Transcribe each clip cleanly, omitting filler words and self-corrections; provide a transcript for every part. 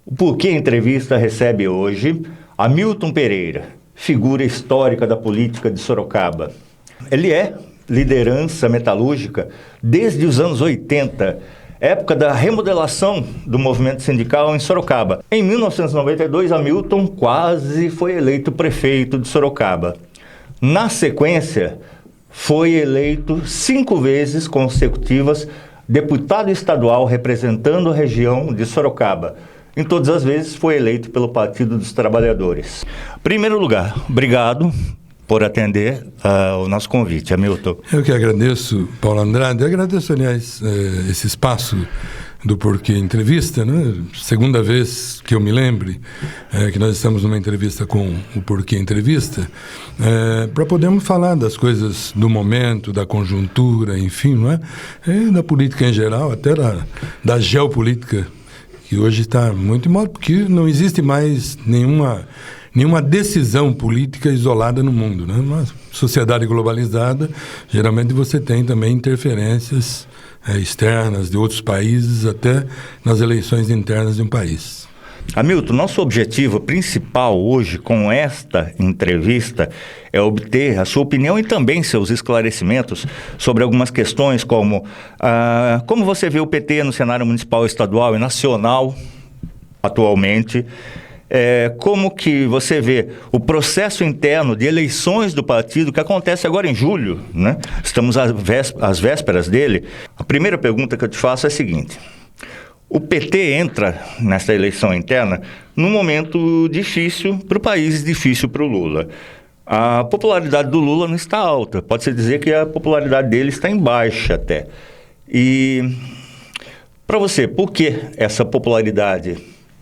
O Porquê Entrevista recebe hoje Hamilton Pereira, figura histórica da política de Sorocaba. Ele é liderança metalúrgica desde os anos 80, época da remodelação do movimento sindical em Sorocaba. Em 1992, Hamilton quase foi eleito prefeito de Sorocaba. Na sequência, foi eleito 5 vezes consecutivas deputado estadual representando a região de Sorocaba. Em todas as vezes foi eleito pelo Partido dos Trabalhadores. Em primeiro lugar, obrigado por atender o nosso convite, Hamilton. Eu que agradeço, Paulo Andrade. Eu agradeço, aliás, esse espaço do Porquê Entrevista, né? Segunda vez que eu me lembre que nós estamos numa entrevista com o Porquê Entrevista, para podermos falar das coisas do momento, da conjuntura, enfim, não é? E da política em geral, até da geopolítica, que hoje está muito em moda, porque não existe mais nenhuma decisão política isolada no mundo, né? Uma sociedade globalizada, geralmente você tem também interferências externas de outros países, até nas eleições internas de um país. Hamilton, nosso objetivo principal hoje com esta entrevista é obter a sua opinião e também seus esclarecimentos sobre algumas questões como você vê o PT no cenário municipal, estadual e nacional atualmente, como que você vê o processo interno de eleições do partido que acontece agora em julho, né? Estamos às vésperas dele. A primeira pergunta que eu te faço é a seguinte: o PT entra nessa eleição interna num momento difícil para o país, difícil para o Lula. A popularidade do Lula não está alta, pode-se dizer que a popularidade dele está em baixa até. E para você, por que essa popularidade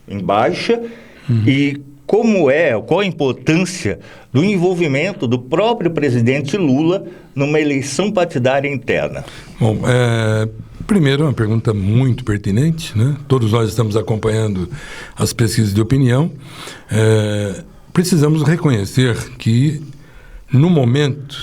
em baixa? E qual a importância do envolvimento do próprio presidente Lula numa eleição partidária interna? Bom, primeiro, uma pergunta muito pertinente, né? Todos nós estamos acompanhando as pesquisas de opinião. Precisamos reconhecer que, no momento,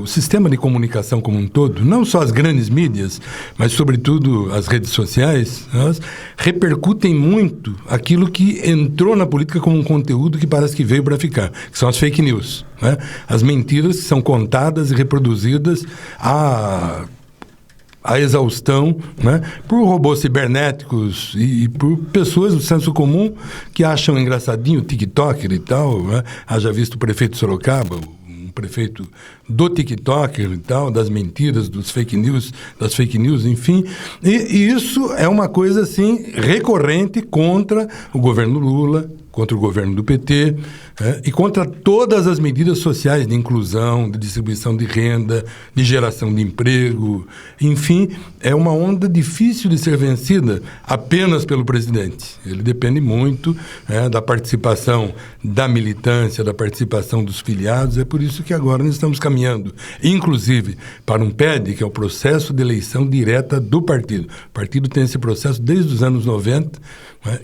o sistema de comunicação como um todo, não só as grandes mídias, mas, sobretudo, as redes sociais, elas repercutem muito aquilo que entrou na política como um conteúdo que parece que veio para ficar, que são as fake news, né? As mentiras que são contadas e reproduzidas a exaustão, né, por robôs cibernéticos e por pessoas do senso comum que acham engraçadinho o TikToker e tal, né? Haja visto o prefeito de Sorocaba, um prefeito do TikToker e tal, das mentiras, das fake news, enfim. E isso é uma coisa, assim, recorrente contra o governo Lula, contra o governo do PT, e contra todas as medidas sociais de inclusão, de distribuição de renda, de geração de emprego, enfim, é uma onda difícil de ser vencida apenas pelo presidente. Ele depende muito da participação da militância, da participação dos filiados, é por isso que agora nós estamos caminhando, inclusive, para um PED, que é o processo de eleição direta do partido. O partido tem esse processo desde os anos 90,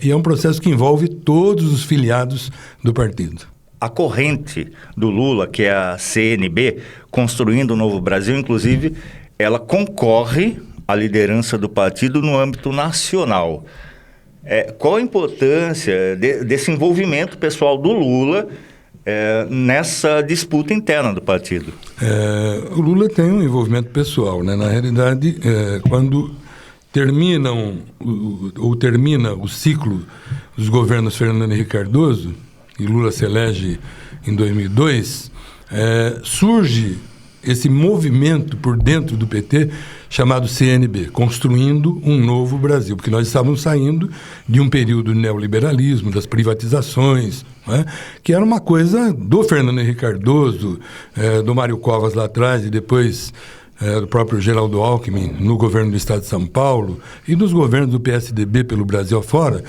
e é um processo que envolve todos os filiados do partido. A corrente do Lula, que é a CNB, Construindo o Novo Brasil, inclusive, ela concorre à liderança do partido no âmbito nacional. Qual a importância desse envolvimento pessoal do Lula nessa disputa interna do partido? O Lula tem um envolvimento pessoal, né? Na realidade, quando termina o ciclo dos governos Fernando Henrique Cardoso, e Lula se elege em 2002, surge esse movimento por dentro do PT chamado CNB, Construindo um Novo Brasil, porque nós estávamos saindo de um período de neoliberalismo, das privatizações, né, que era uma coisa do Fernando Henrique Cardoso, do Mário Covas lá atrás, e depois do próprio Geraldo Alckmin no governo do Estado de São Paulo e dos governos do PSDB pelo Brasil afora.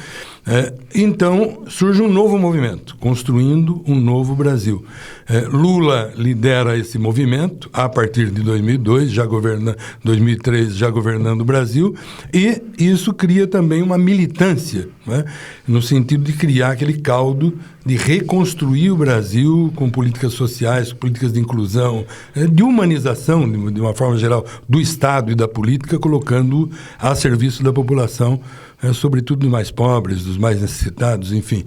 Então surge um novo movimento, Construindo um Novo Brasil. Lula lidera esse movimento a partir de 2002, 2003 já governando o Brasil, e isso cria também uma militância, né, no sentido de criar aquele caldo de reconstruir o Brasil com políticas sociais, políticas de inclusão, de humanização, de uma forma geral, do Estado e da política, colocando a serviço da população sobretudo dos mais pobres, dos mais necessitados, enfim.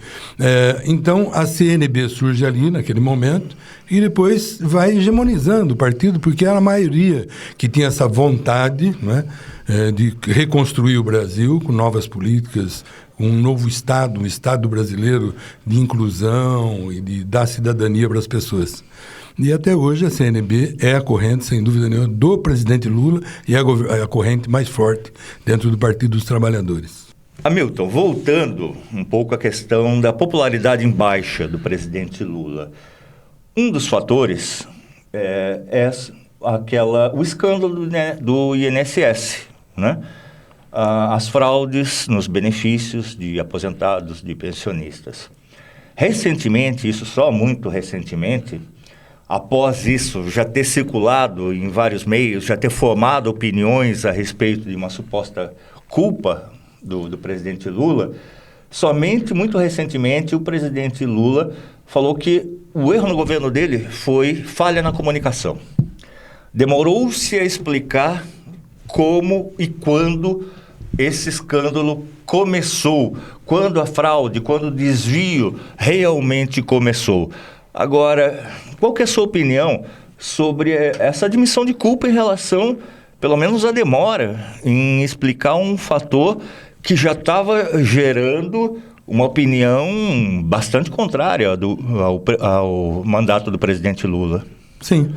Então, a CNB surge ali, naquele momento, e depois vai hegemonizando o partido, porque era a maioria que tinha essa vontade, né, de reconstruir o Brasil com novas políticas, um novo Estado, um Estado brasileiro de inclusão e de dar cidadania para as pessoas. E até hoje a CNB é a corrente, sem dúvida nenhuma, do presidente Lula e a corrente mais forte dentro do Partido dos Trabalhadores. Hamilton, voltando um pouco à questão da popularidade em baixa do presidente Lula, um dos fatores é o escândalo, né, do INSS, né? As fraudes nos benefícios de aposentados, de pensionistas. Recentemente, isso só muito recentemente, após isso já ter circulado em vários meios, já ter formado opiniões a respeito de uma suposta culpa do presidente Lula, somente muito recentemente o presidente Lula falou que o erro no governo dele foi falha na comunicação. Demorou-se a explicar como e quando esse escândalo começou, quando a fraude, quando o desvio realmente começou. Agora, qual que é a sua opinião sobre essa admissão de culpa em relação, pelo menos, à demora em explicar um fator que já estava gerando uma opinião bastante contrária ao mandato do presidente Lula? Sim.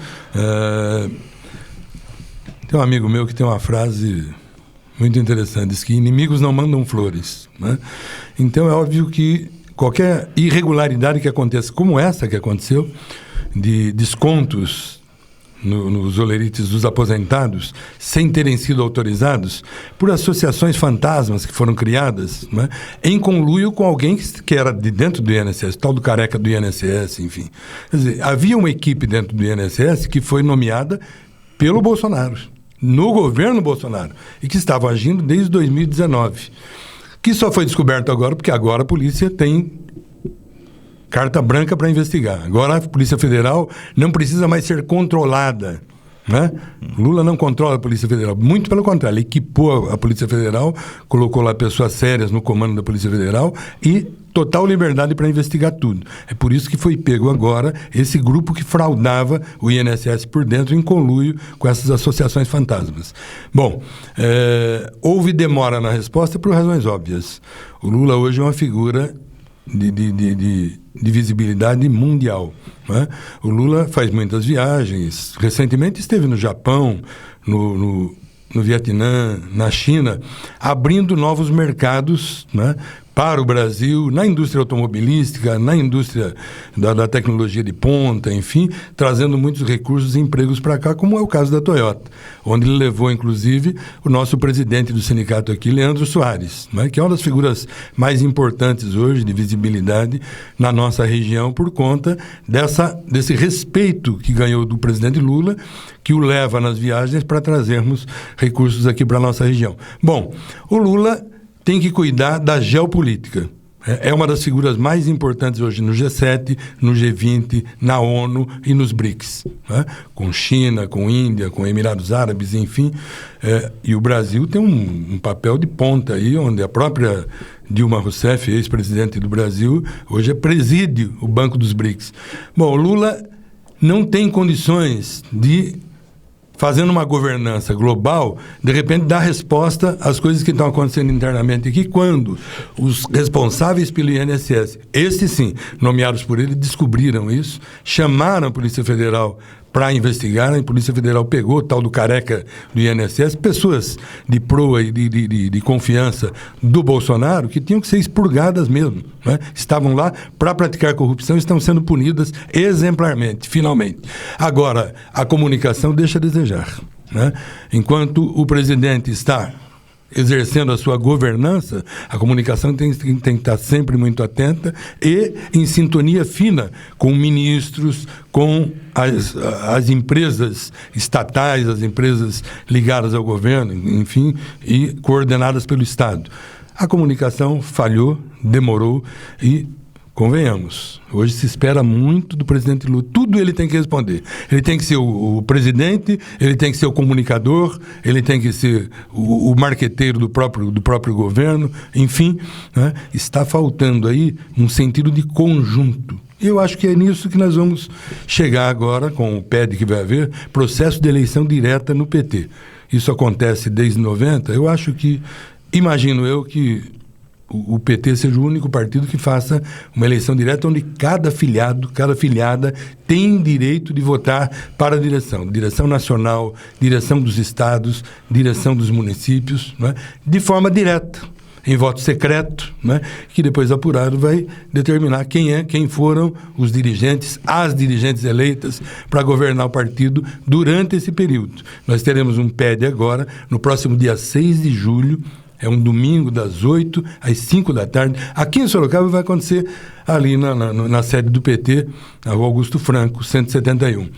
Tem um amigo meu que tem uma frase muito interessante, diz que inimigos não mandam flores, né? Então é óbvio que qualquer irregularidade que aconteça, como essa que aconteceu, de descontos nos olerites dos aposentados, sem terem sido autorizados, por associações fantasmas que foram criadas, né, em conluio com alguém que era de dentro do INSS, tal do careca do INSS, enfim. Quer dizer, havia uma equipe dentro do INSS que foi nomeada pelo Bolsonaro, no governo Bolsonaro, e que estava agindo desde 2019. Que só foi descoberto agora, porque agora a polícia tem carta branca para investigar. Agora a Polícia Federal não precisa mais ser controlada, né? Lula não controla a Polícia Federal, muito pelo contrário, ele equipou a Polícia Federal, colocou lá pessoas sérias no comando da Polícia Federal e total liberdade para investigar tudo. É por isso que foi pego agora esse grupo que fraudava o INSS por dentro em conluio com essas associações fantasmas. Bom, houve demora na resposta por razões óbvias. O Lula hoje é uma figura de visibilidade mundial, né? O Lula faz muitas viagens, recentemente esteve no Japão, no Vietnã, na China, abrindo novos mercados, né, para o Brasil, na indústria automobilística, na indústria da tecnologia de ponta, enfim, trazendo muitos recursos e empregos para cá, como é o caso da Toyota, onde ele levou, inclusive, o nosso presidente do sindicato aqui, Leandro Soares, né, que é uma das figuras mais importantes hoje de visibilidade na nossa região por conta desse respeito que ganhou do presidente Lula, que o leva nas viagens para trazermos recursos aqui para a nossa região. Bom, o Lula tem que cuidar da geopolítica. É uma das figuras mais importantes hoje no G7, no G20, na ONU e nos BRICS, né? Com China, com Índia, com Emirados Árabes, enfim. E o Brasil tem um papel de ponta aí, onde a própria Dilma Rousseff, ex-presidente do Brasil, hoje preside o Banco dos BRICS. Bom, o Lula não tem condições de, fazendo uma governança global, de repente dar resposta às coisas que estão acontecendo internamente aqui, quando os responsáveis pelo INSS, esses sim, nomeados por ele, descobriram isso, chamaram a Polícia Federal para investigar, a Polícia Federal pegou o tal do careca do INSS, pessoas de proa e de confiança do Bolsonaro, que tinham que ser expurgadas mesmo, né? Estavam lá para praticar corrupção e estão sendo punidas exemplarmente, finalmente. Agora, a comunicação deixa a desejar, né? Enquanto o presidente está exercendo a sua governança, a comunicação tem que estar sempre muito atenta e em sintonia fina com ministros, com as empresas estatais, as empresas ligadas ao governo, enfim, e coordenadas pelo Estado. A comunicação falhou, demorou e convenhamos, hoje se espera muito do presidente Lula. Tudo ele tem que responder. Ele tem que ser o presidente, ele tem que ser o comunicador, ele tem que ser o marqueteiro do próprio governo, enfim, né? Está faltando aí um sentido de conjunto. Eu acho que é nisso que nós vamos chegar agora, com o PED que vai haver, processo de eleição direta no PT. Isso acontece desde 90, eu acho que, imagino eu que o PT seja o único partido que faça uma eleição direta onde cada filiado, cada filiada tem direito de votar para a direção nacional, direção dos estados, direção dos municípios, né, de forma direta, em voto secreto, né, que depois apurado vai determinar quem foram os dirigentes, as dirigentes eleitas para governar o partido durante esse período. Nós teremos um PED agora, no próximo dia 6 de julho, é um domingo, das 8 às 5 da tarde. Aqui em Sorocaba vai acontecer ali na sede do PT, na Rua Augusto Franco, 171.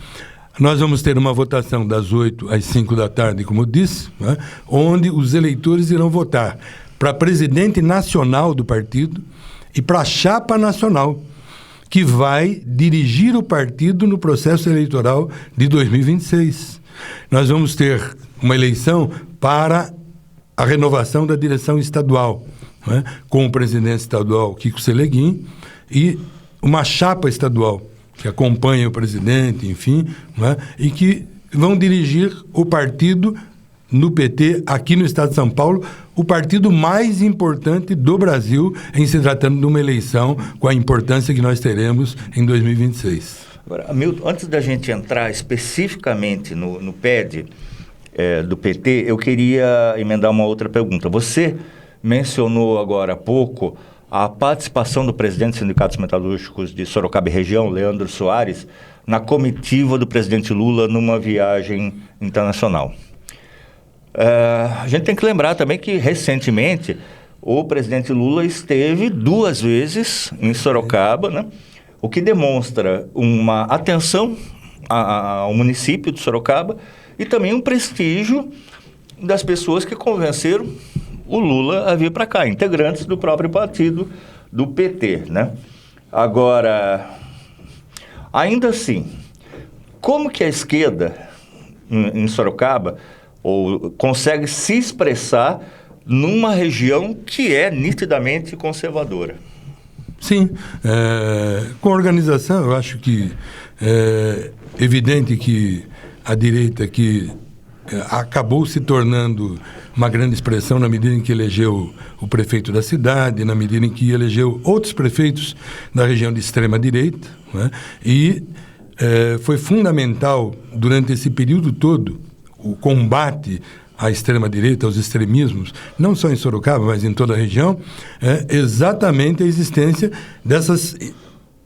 Nós vamos ter uma votação das 8 às 5 da tarde, como eu disse, né, onde os eleitores irão votar para presidente nacional do partido e para a chapa nacional, que vai dirigir o partido no processo eleitoral de 2026. Nós vamos ter uma eleição para a renovação da direção estadual, né, com o presidente estadual Kiko Seleguin e uma chapa estadual que acompanha o presidente, enfim, né, e que vão dirigir o partido no PT, aqui no estado de São Paulo, o partido mais importante do Brasil em se tratando de uma eleição com a importância que nós teremos em 2026. Agora, Hamilton, antes da gente entrar especificamente no PED, do PT, eu queria emendar uma outra pergunta. Você mencionou agora há pouco a participação do presidente dos Sindicatos Metalúrgicos de Sorocaba e região, Leandro Soares, na comitiva do presidente Lula numa viagem internacional. A gente tem que lembrar também que, recentemente, o presidente Lula esteve 2 vezes em Sorocaba, né? O que demonstra uma atenção ao município de Sorocaba e também um prestígio das pessoas que convenceram o Lula a vir para cá, integrantes do próprio partido do PT, né? Agora, ainda assim, como que a esquerda em Sorocaba consegue se expressar numa região que é nitidamente conservadora? Sim, com organização, eu acho que é evidente que a direita que acabou se tornando uma grande expressão na medida em que elegeu o prefeito da cidade, na medida em que elegeu outros prefeitos da região de extrema-direita, né? E foi fundamental durante esse período todo o combate à extrema-direita, aos extremismos, não só em Sorocaba, mas em toda a região, exatamente a existência dessas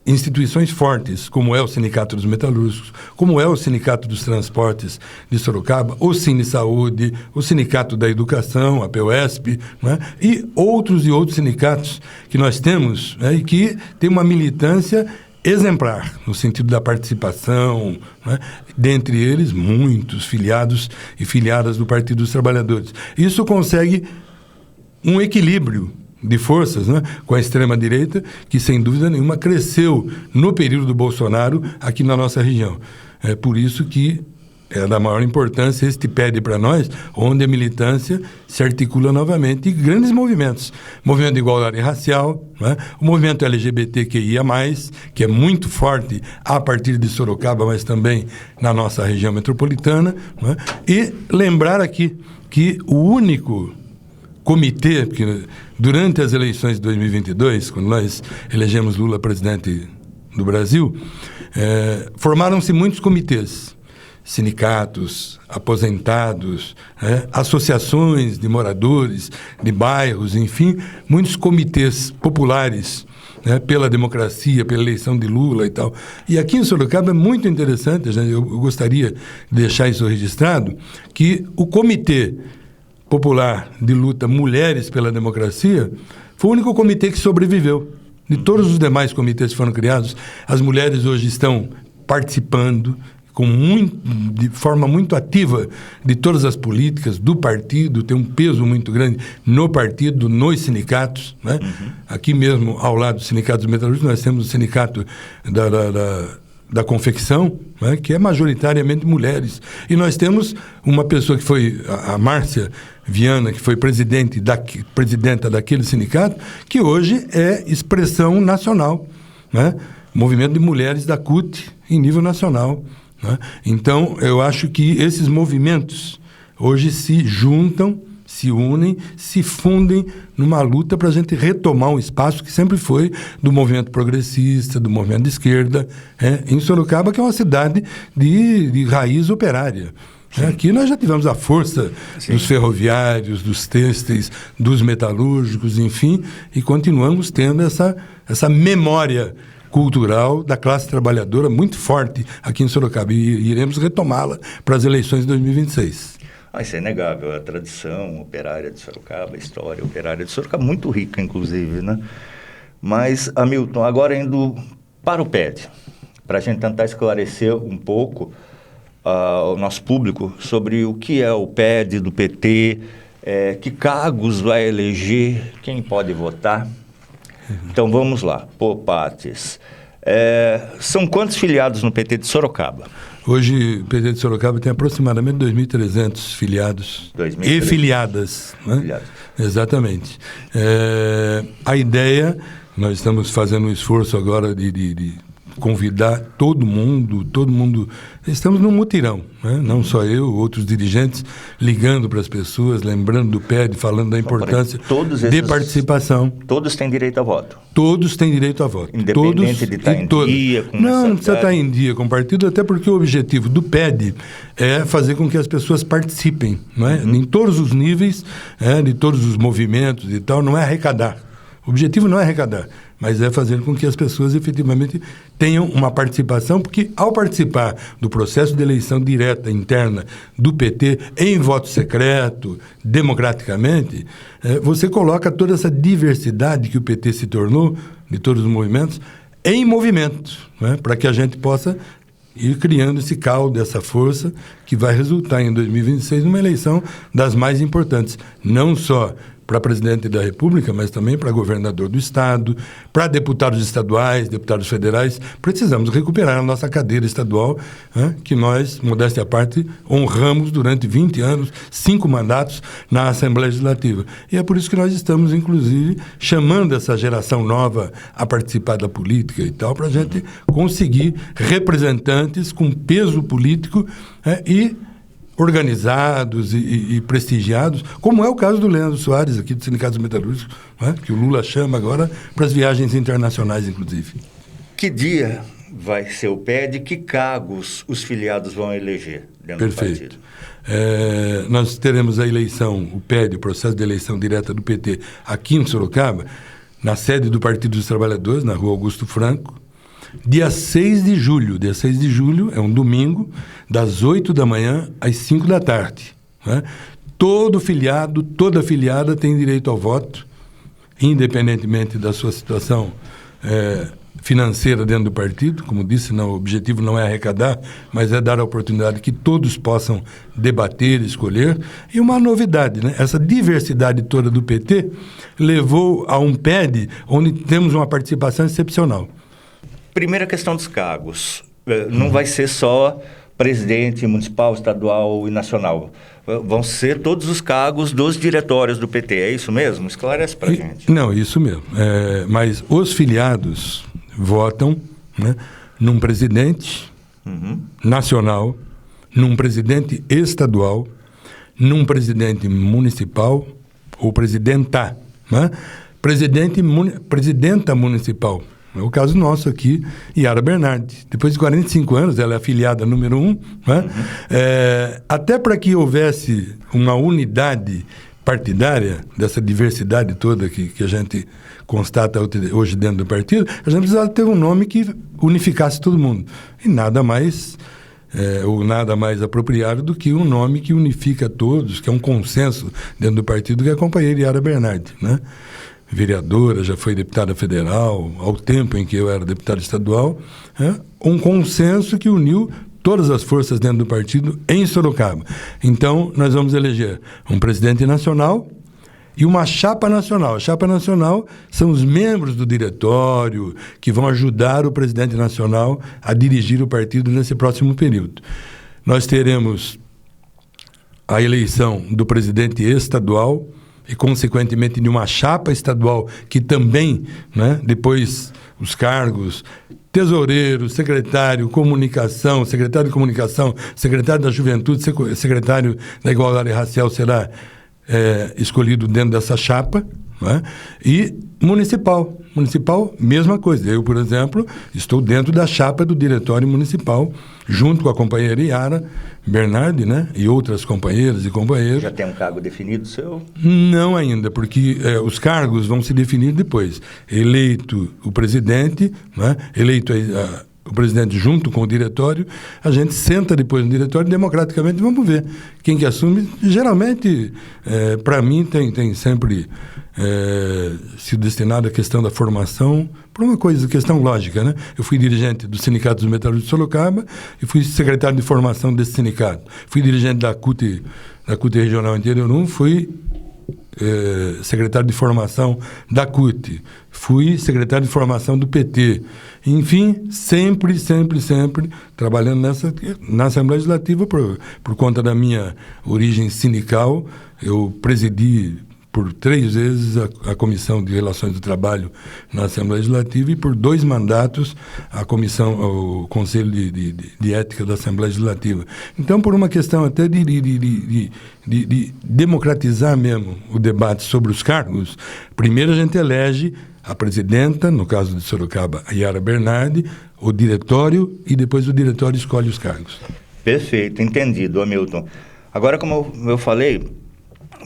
instituições fortes, como é o Sindicato dos Metalúrgicos, como é o Sindicato dos Transportes de Sorocaba, o Cine Saúde, o Sindicato da Educação, a PEUESP, né? E outros sindicatos que nós temos, né? E que tem uma militância exemplar, no sentido da participação, né? Dentre eles, muitos filiados e filiadas do Partido dos Trabalhadores. Isso consegue um equilíbrio de forças, né, com a extrema-direita, que sem dúvida nenhuma cresceu no período do Bolsonaro aqui na nossa região. É por isso que é da maior importância este PED para nós, onde a militância se articula novamente e grandes movimentos. Movimento de igualdade racial, né, o movimento LGBTQIA+, que é muito forte a partir de Sorocaba, mas também na nossa região metropolitana, né, e lembrar aqui que o único comitê, que durante as eleições de 2022, quando nós elegemos Lula presidente do Brasil, formaram-se muitos comitês, sindicatos, aposentados, associações de moradores, de bairros, enfim, muitos comitês populares, pela democracia, pela eleição de Lula e tal. E aqui em Sorocaba é muito interessante, eu gostaria de deixar isso registrado, que o Comitê Popular de Luta Mulheres pela Democracia foi o único comitê que sobreviveu. De todos os demais comitês que foram criados, as mulheres hoje estão participando, de forma muito ativa de todas as políticas do partido, tem um peso muito grande no partido, nos sindicatos, né? Aqui mesmo, ao lado dos sindicatos metalúrgicos, nós temos o sindicato da confecção, né, que é majoritariamente mulheres. E nós temos uma pessoa que foi, a Márcia Viana, que foi presidenta daquele sindicato, que hoje é expressão nacional, né? Movimento de mulheres da CUT em nível nacional, né? Então, eu acho que esses movimentos hoje se juntam, se unem, se fundem numa luta para a gente retomar um espaço que sempre foi do movimento progressista, do movimento de esquerda, em Sorocaba, que é uma cidade de raiz operária. Aqui nós já tivemos a força dos ferroviários, dos têxteis, dos metalúrgicos, enfim, e continuamos tendo essa memória cultural da classe trabalhadora muito forte aqui em Sorocaba, e iremos retomá-la para as eleições de 2026. Isso é inegável, a tradição operária de Sorocaba, a história operária de Sorocaba, muito rica, inclusive, né? Mas, Hamilton, agora indo para o PED, para a gente tentar esclarecer um pouco o nosso público sobre o que é o PED do PT, que cargos vai eleger, quem pode votar. Então, vamos lá, por partes. São quantos filiados no PT de Sorocaba? Hoje, o PT de Sorocaba tem aproximadamente 2.300 filiados e filiadas. Né? Filiados. Exatamente. A ideia, nós estamos fazendo um esforço agora de convidar todo mundo, estamos num mutirão, né? Não só eu, outros dirigentes, ligando para as pessoas, lembrando do PED, falando da importância de participação. Todos têm direito a voto? Todos têm direito a voto. Independente de estar em dia com Não precisa estar em dia com o partido, até porque o objetivo do PED é fazer com que as pessoas participem, não é? Em todos os níveis, de todos os movimentos e tal, não é arrecadar. O objetivo não é arrecadar, mas é fazer com que as pessoas efetivamente tenham uma participação, porque ao participar do processo de eleição direta interna do PT em voto secreto, democraticamente, você coloca toda essa diversidade que o PT se tornou, de todos os movimentos, em movimento, né? Para que a gente possa ir criando esse caldo, essa força que vai resultar em 2026 numa eleição das mais importantes, não só para presidente da República, mas também para governador do Estado, para deputados estaduais, deputados federais. Precisamos recuperar a nossa cadeira estadual, que nós, modéstia à parte, honramos durante 20 anos, 5 mandatos na Assembleia Legislativa. E é por isso que nós estamos, inclusive, chamando essa geração nova a participar da política e tal, para a gente conseguir representantes com peso político e organizados e prestigiados, como é o caso do Leandro Soares, aqui do Sindicato dos Metalúrgicos, que o Lula chama agora para as viagens internacionais, inclusive. Que dia vai ser o PED? Que cargos os filiados vão eleger dentro do partido? Nós teremos a eleição, o PED, o processo de eleição direta do PT, aqui em Sorocaba, na sede do Partido dos Trabalhadores, na Rua Augusto Franco, dia 6 de julho. Dia 6 de julho é um domingo, das 8 da manhã às 5 da tarde. Né? Todo filiado, toda filiada tem direito ao voto, independentemente da sua situação financeira dentro do partido. Como disse, o objetivo não é arrecadar, mas é dar a oportunidade que todos possam debater, escolher. E uma novidade, né? Essa diversidade toda do PT levou a um PED onde temos uma participação excepcional. Primeira questão dos cargos. Não vai ser só presidente municipal, estadual e nacional. Vão ser todos os cargos dos diretórios do PT. É isso mesmo? Esclarece para a gente. Não, isso mesmo. Mas os filiados votam, né, num presidente nacional, num presidente estadual, num presidente municipal ou presidenta, né? Presidenta municipal. É o caso nosso aqui, Yara Bernardi. Depois de 45 anos, ela é afiliada número 1. Né? Até para que houvesse uma unidade partidária, dessa diversidade toda que a gente constata hoje dentro do partido, a gente precisava ter um nome que unificasse todo mundo. E nada mais apropriado do que um nome que unifica todos, que é um consenso dentro do partido, que é a companheira Yara Bernardi, né? Vereadora, já foi deputada federal, ao tempo em que eu era deputado estadual, um consenso que uniu todas as forças dentro do partido em Sorocaba. Então, nós vamos eleger um presidente nacional e uma chapa nacional. A chapa nacional são os membros do diretório que vão ajudar o presidente nacional a dirigir o partido nesse próximo período. Nós teremos a eleição do presidente estadual e, consequentemente, de uma chapa estadual que também, né, depois os cargos tesoureiro, secretário de comunicação, secretário da juventude, secretário da igualdade racial será escolhido dentro dessa chapa, né? E municipal, mesma coisa. Eu, por exemplo, estou dentro da chapa do diretório municipal, junto com a companheira Yara Bernardi, né? E outras companheiras e companheiros. Já tem um cargo definido seu? Não ainda, porque os cargos vão se definir depois. Eleito o presidente, né? Eleito o presidente junto com o diretório, a gente senta depois no diretório democraticamente, vamos ver quem que assume. Geralmente, para mim, tem sempre sido destinado à questão da formação, por uma questão lógica, né? Eu fui dirigente do Sindicato dos Metalúrgicos de Sorocaba e fui secretário de formação desse sindicato. Fui dirigente da CUT Regional Interior 1, fui secretário de formação da CUT, fui secretário de formação do PT. Enfim, sempre trabalhando na Assembleia Legislativa por conta da minha origem sindical. Eu presidi por 3 vezes a Comissão de Relações do Trabalho na Assembleia Legislativa e por 2 mandatos o Conselho de Ética da Assembleia Legislativa. Então, por uma questão até de democratizar mesmo o debate sobre os cargos, primeiro a gente elege a presidenta, no caso de Sorocaba, a Yara Bernardi, o diretório, e depois o diretório escolhe os cargos. Perfeito, entendido, Hamilton. Agora, como eu falei,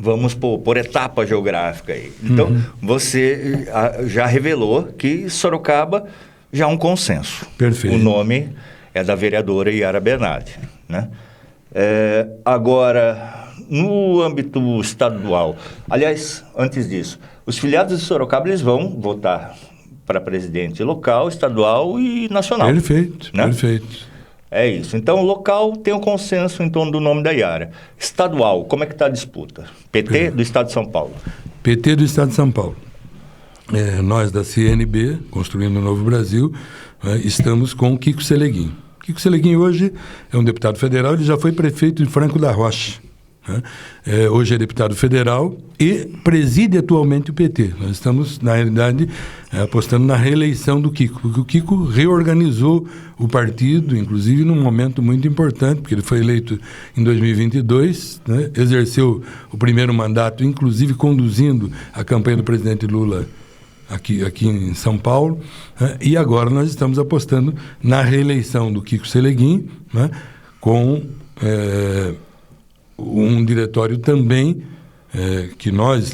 vamos por etapa geográfica aí. Então, você já revelou que Sorocaba já é um consenso. Perfeito. O nome é da vereadora Yara Bernardi, né? Agora, no âmbito estadual, aliás, antes disso, os filiados de Sorocaba eles vão votar para presidente local, estadual e nacional. Perfeito, né? Perfeito. É isso. Então, local tem um consenso em torno do nome da Yara. Estadual, como é que está a disputa? PT do Estado de São Paulo. PT do Estado de São Paulo. Nós da CNB, Construindo o Novo Brasil, estamos com o Kiko Seleguin. Kiko Seleguin hoje é um deputado federal, ele já foi prefeito de Franco da Rocha. Hoje é deputado federal e preside atualmente o PT. Nós estamos, na realidade, apostando na reeleição do Kiko, porque o Kiko reorganizou o partido, inclusive num momento muito importante, porque ele foi eleito em 2022, né? Exerceu o primeiro mandato, inclusive conduzindo a campanha do presidente Lula aqui em São Paulo, né? E agora nós estamos apostando na reeleição do Kiko Seleguin, né? Com um diretório também,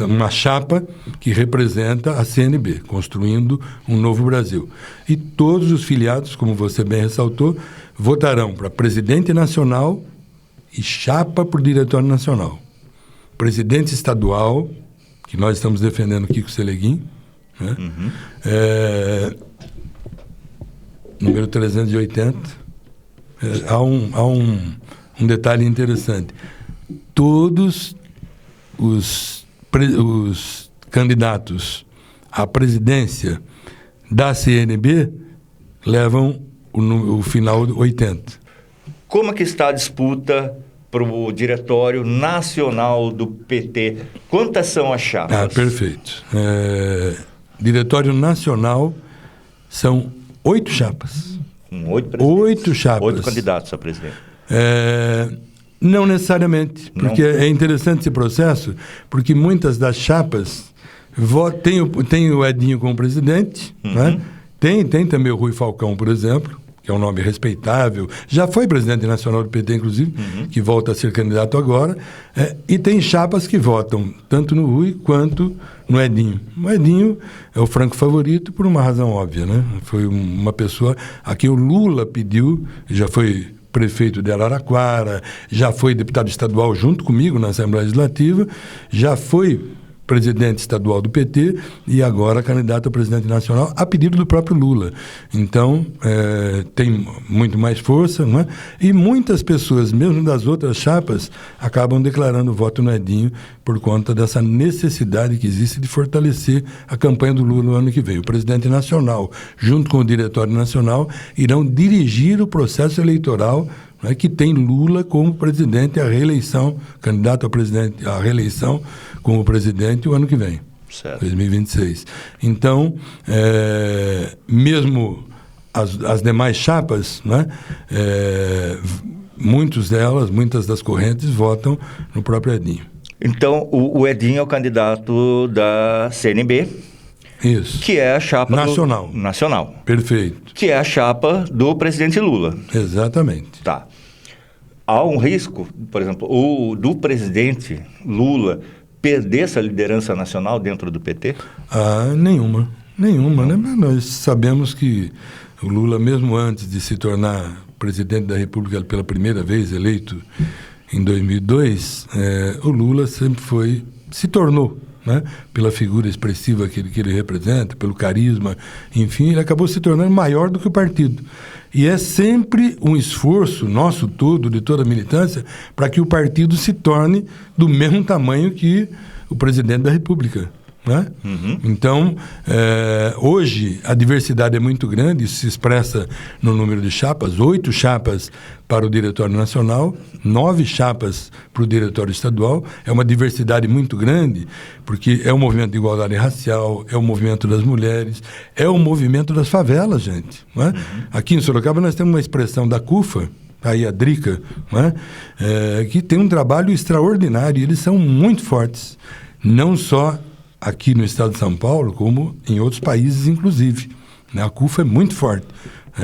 uma chapa que representa a CNB, Construindo um Novo Brasil. E todos os filiados, como você bem ressaltou, votarão para presidente nacional e chapa por diretório nacional. Presidente estadual, que nós estamos defendendo o Kiko Seleguin, né? Número 380. Há um detalhe interessante. Todos os candidatos à presidência da CNB levam o final 80. Como que está a disputa para o Diretório Nacional do PT? Quantas são as chapas? Perfeito. Diretório Nacional são 8 chapas. 8 chapas. 8 candidatos a presidente. Não necessariamente, porque é interessante esse processo, porque muitas das chapas tem o Edinho como presidente, né? Tem também o Rui Falcão, por exemplo, que é um nome respeitável, já foi presidente nacional do PT, inclusive, que volta a ser candidato agora, e tem chapas que votam tanto no Rui quanto no Edinho. O Edinho é o franco favorito por uma razão óbvia, né? Foi uma pessoa a quem o Lula pediu, já foi prefeito de Araraquara, já foi deputado estadual junto comigo na Assembleia Legislativa, já foi presidente estadual do PT e agora candidato a presidente nacional a pedido do próprio Lula. Então, tem muito mais força, não é? E muitas pessoas, mesmo das outras chapas, acabam declarando voto no Edinho por conta dessa necessidade que existe de fortalecer a campanha do Lula no ano que vem. O presidente nacional, junto com o diretório nacional, irão dirigir o processo eleitoral, né, que tem Lula como presidente à reeleição, candidato a presidente à reeleição como presidente o ano que vem, certo. 2026. Então, mesmo as demais chapas, né, muitas das correntes votam no próprio Edinho. Então, o Edinho é o candidato da CNB. Isso. Que é a chapa nacional. Nacional. Perfeito. Que é a chapa do presidente Lula. Exatamente. Tá. Há um risco, por exemplo, do presidente Lula perder essa liderança nacional dentro do PT? Nenhuma, né? Nós sabemos que o Lula, mesmo antes de se tornar presidente da República pela primeira vez, eleito em 2002, o Lula sempre se tornou, né, pela figura expressiva que ele representa, pelo carisma, enfim, ele acabou se tornando maior do que o partido. E é sempre um esforço nosso todo, de toda a militância, para que o partido se torne do mesmo tamanho que o presidente da República. Né? Uhum. Então, hoje a diversidade é muito grande, isso se expressa no número de chapas, 8 chapas para o Diretório Nacional, 9 chapas para o Diretório Estadual. É uma diversidade muito grande, porque é um movimento de igualdade racial, é o movimento das mulheres, é o movimento das favelas, gente. Né? Uhum. Aqui em Sorocaba nós temos uma expressão da CUFA, aí a Drica, né? Que tem um trabalho extraordinário, e eles são muito fortes, não só aqui no estado de São Paulo, como em outros países, inclusive. A CUFA é muito forte,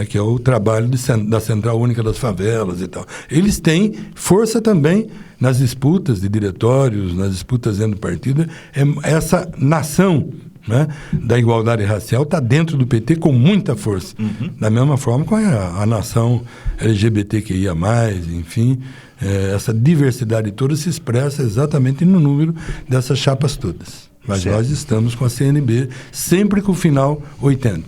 que é o trabalho da Central Única das Favelas e tal. Eles têm força também nas disputas de diretórios, nas disputas dentro do partido. Essa nação, né, da igualdade racial está dentro do PT com muita força. Uhum. Da mesma forma com a nação LGBTQIA+, enfim, essa diversidade toda se expressa exatamente no número dessas chapas todas. Mas certo. Nós estamos com a CNB sempre com o final 80.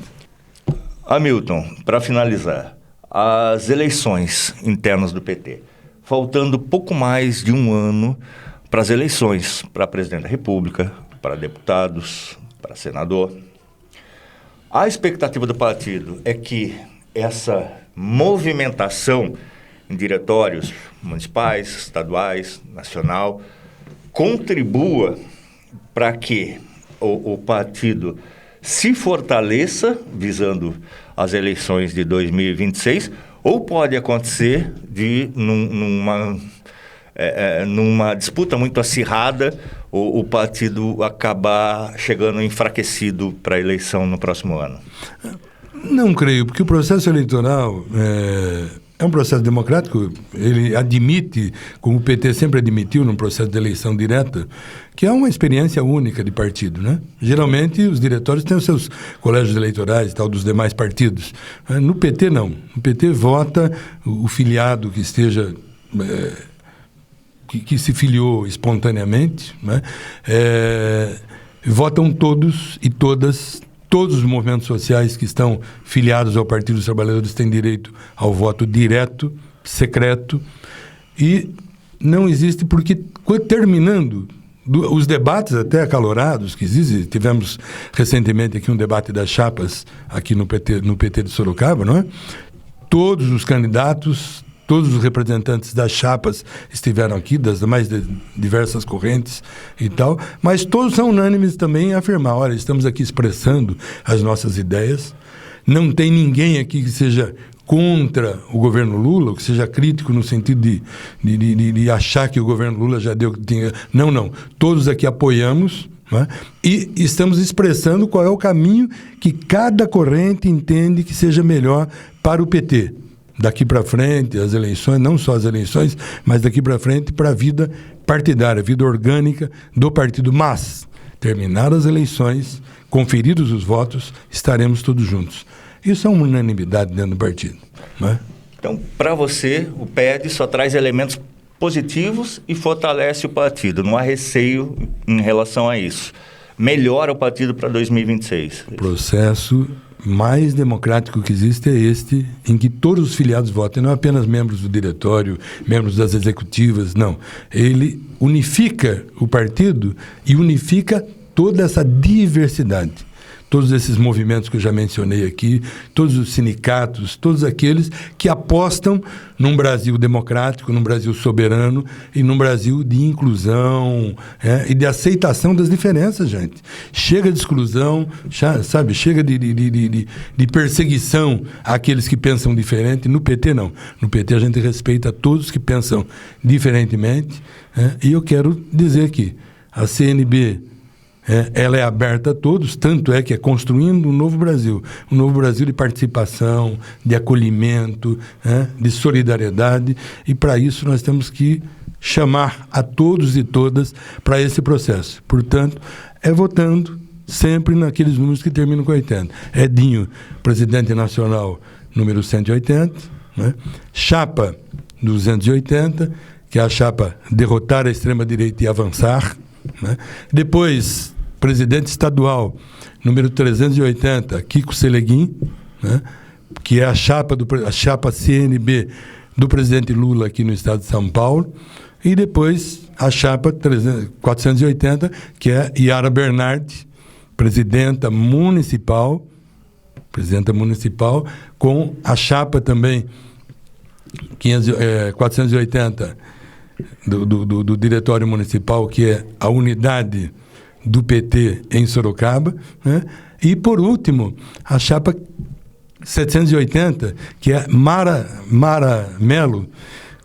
Hamilton, para finalizar, as eleições internas do PT, faltando pouco mais de um ano para as eleições para presidente da República, para deputados, para senador. A expectativa do partido é que essa movimentação em diretórios municipais, estaduais, nacional, contribua para que o partido se fortaleça, visando as eleições de 2026, ou pode acontecer numa disputa muito acirrada, o partido acabar chegando enfraquecido para a eleição no próximo ano? Não creio, porque o processo eleitoral é um processo democrático. Ele admite, como o PT sempre admitiu no processo de eleição direta, que é uma experiência única de partido, né? Geralmente os diretórios têm os seus colégios eleitorais e tal dos demais partidos. No PT não. No PT vota o filiado que esteja que se filiou espontaneamente, né? Votam todos e todas. Todos os movimentos sociais que estão filiados ao Partido dos Trabalhadores têm direito ao voto direto, secreto, e não existe porque, terminando os debates até acalorados que existem, tivemos recentemente aqui um debate das chapas aqui no PT de Sorocaba, não é? Todos os candidatos, todos os representantes das chapas estiveram aqui, das mais diversas correntes e tal, mas todos são unânimes também em afirmar, olha, estamos aqui expressando as nossas ideias, não tem ninguém aqui que seja contra o governo Lula, que seja crítico no sentido de achar que o governo Lula já deu... Não, todos aqui apoiamos, né? E estamos expressando qual é o caminho que cada corrente entende que seja melhor para o PT. Daqui para frente, as eleições, não só as eleições, mas daqui para frente para a vida partidária, a vida orgânica do partido. Mas, terminadas as eleições, conferidos os votos, estaremos todos juntos. Isso é uma unanimidade dentro do partido, né? Então, para você, o PED só traz elementos positivos e fortalece o partido. Não há receio em relação a isso. Melhora o partido para 2026. O processo mais democrático que existe é este, em que todos os filiados votem, não apenas membros do diretório, membros das executivas, não. Ele unifica o partido e unifica toda essa diversidade. Todos esses movimentos que eu já mencionei aqui, todos os sindicatos, todos aqueles que apostam num Brasil democrático, num Brasil soberano e num Brasil de inclusão e de aceitação das diferenças, gente. Chega de exclusão, sabe? Chega de perseguição àqueles que pensam diferente. No PT, não. No PT a gente respeita todos que pensam diferentemente. E eu quero dizer que a CNB... ela é aberta a todos, tanto é que é construindo um novo Brasil de participação, de acolhimento, de solidariedade, e para isso nós temos que chamar a todos e todas para esse processo. Portanto, votando sempre naqueles números que terminam com 80. Edinho, presidente nacional, número 180, chapa 280, que é a chapa derrotar a extrema-direita e avançar, depois presidente estadual, número 380, Kiko Seleguin, que é a chapa CNB do presidente Lula aqui no estado de São Paulo, e depois a chapa 480, que é Yara Bernardi, presidenta municipal, com a chapa também 480 do diretório municipal, que é a unidade do PT em Sorocaba, e por último a chapa 780, que é Mara Melo,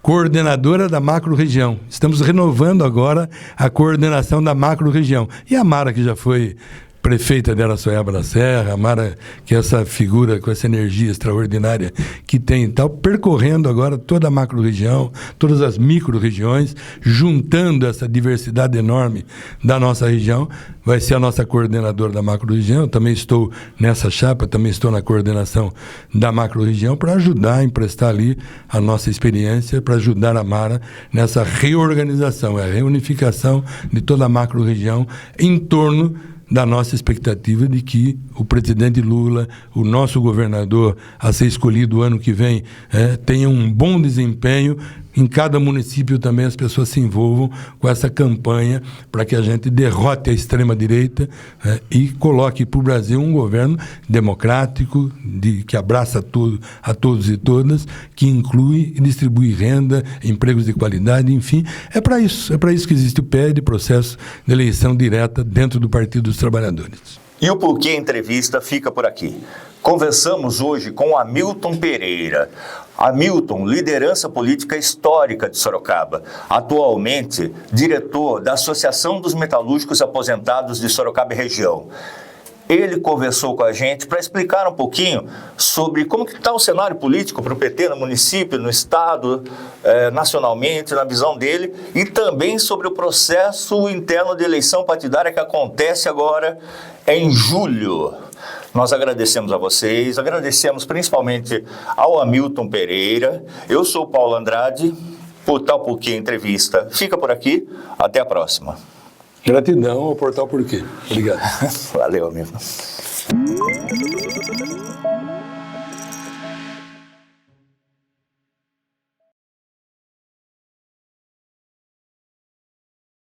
coordenadora da macro-região. Estamos renovando agora a coordenação da macro-região. E a Mara, que já foi prefeita de Araçoiaba da Serra, a Mara, que é essa figura com essa energia extraordinária que tem e tal, percorrendo agora toda a macro-região, todas as micro-regiões, juntando essa diversidade enorme da nossa região, vai ser a nossa coordenadora da macro-região. Também estou nessa chapa, também estou na coordenação da macro-região para ajudar, emprestar ali a nossa experiência, para ajudar a Mara nessa reorganização, a reunificação de toda a macro-região em torno da nossa expectativa de que o presidente Lula, o nosso governador a ser escolhido o ano que vem, tenha um bom desempenho. Em cada município também as pessoas se envolvam com essa campanha para que a gente derrote a extrema-direita e coloque para o Brasil um governo democrático, que abraça a todos e todas, que inclui e distribui renda, empregos de qualidade, enfim. É para isso que existe o PED, processo de eleição direta dentro do Partido dos Trabalhadores. E o Porquê Entrevista fica por aqui. Conversamos hoje com Hamilton Pereira. Hamilton, liderança política histórica de Sorocaba, atualmente diretor da Associação dos Metalúrgicos Aposentados de Sorocaba e Região. Ele conversou com a gente para explicar um pouquinho sobre como que está o cenário político para o PT no município, no estado, nacionalmente, na visão dele, e também sobre o processo interno de eleição partidária que acontece agora em julho. Nós agradecemos a vocês, agradecemos principalmente ao Hamilton Pereira. Eu sou o Paulo Andrade, Portal Porquê Entrevista. Fica por aqui, até a próxima. Gratidão ao Portal Porquê. Obrigado. Valeu, amigo.